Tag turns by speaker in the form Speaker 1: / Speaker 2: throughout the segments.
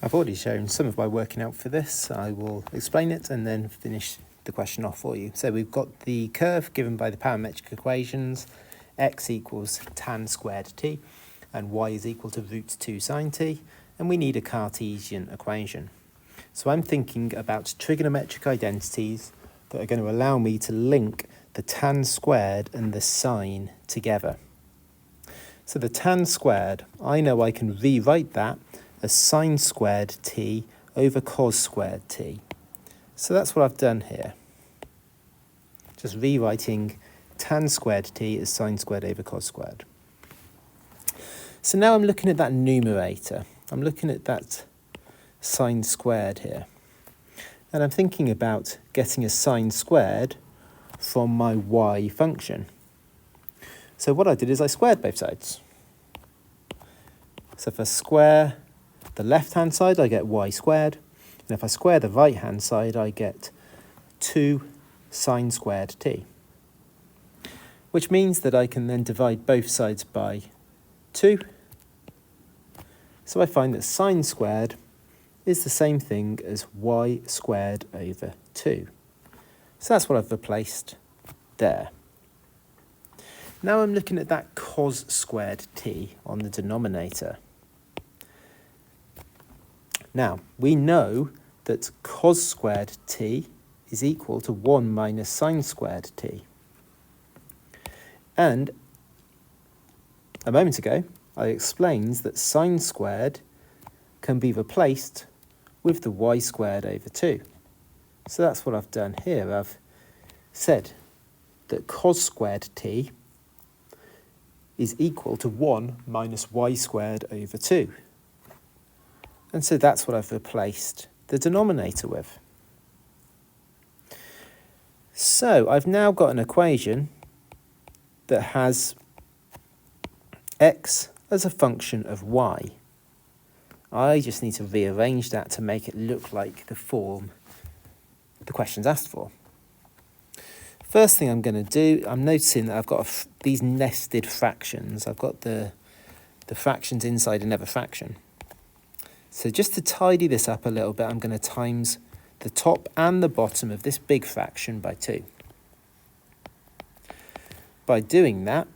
Speaker 1: I've already shown some of my working out for this. I will explain it and then finish the question off for you. So we've got the curve given by the parametric equations, x equals tan squared t and y is equal to root 2 sine t, and we need a Cartesian equation. So I'm thinking about trigonometric identities that are going to allow me to link the tan squared and the sine together. So the tan squared, I know I can rewrite that as sine squared t over cos squared t. So that's what I've done here. Just rewriting tan squared t as sine squared over cos squared. So now I'm looking at that numerator. I'm looking at that sine squared here. And I'm thinking about getting a sine squared from my y function. So what I did is I squared both sides. So if I square the left-hand side, I get y squared. And if I square the right-hand side, I get 2 sine squared t. Which means that I can then divide both sides by 2. So I find that sine squared is the same thing as y squared over 2. So that's what I've replaced there. Now I'm looking at that cos squared t on the denominator. Now, we know that cos squared t is equal to 1 minus sine squared t. And a moment ago, I explained that sine squared can be replaced with the y squared over 2. So that's what I've done here. I've said that cos squared t is equal to 1 minus y squared over 2. And so that's what I've replaced the denominator with. So I've now got an equation that has x as a function of y. I just need to rearrange that to make it look like the form the question's asked for. First thing I'm going to do, I'm noticing that I've got these nested fractions. I've got the fractions inside another fraction. So just to tidy this up a little bit, I'm going to times the top and the bottom of this big fraction by 2. By doing that,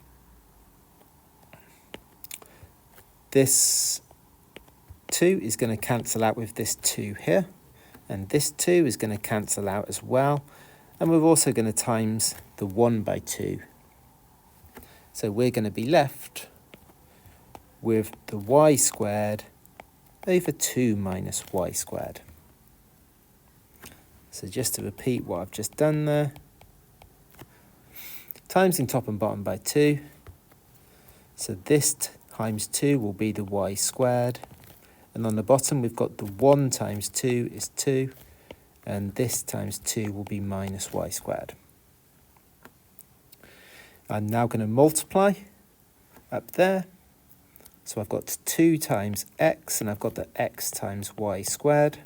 Speaker 1: this 2 is going to cancel out with this 2 here, and this 2 is going to cancel out as well, and we're also going to times the 1 by 2. So we're going to be left with the y squared over 2 minus y squared. So just to repeat what I've just done there, timesing top and bottom by 2. So this times 2 will be the y squared. And on the bottom, we've got the 1 times 2 is 2. And this times 2 will be minus y squared. I'm now going to multiply up there. So I've got 2 times x, and I've got the x times y squared.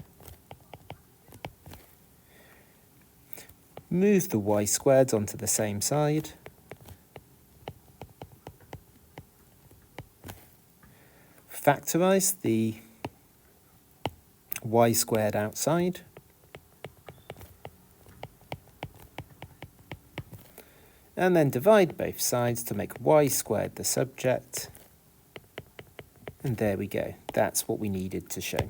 Speaker 1: Move the y squareds onto the same side. Factorise the y squared outside. And then divide both sides to make y squared the subject. And there we go. That's what we needed to show.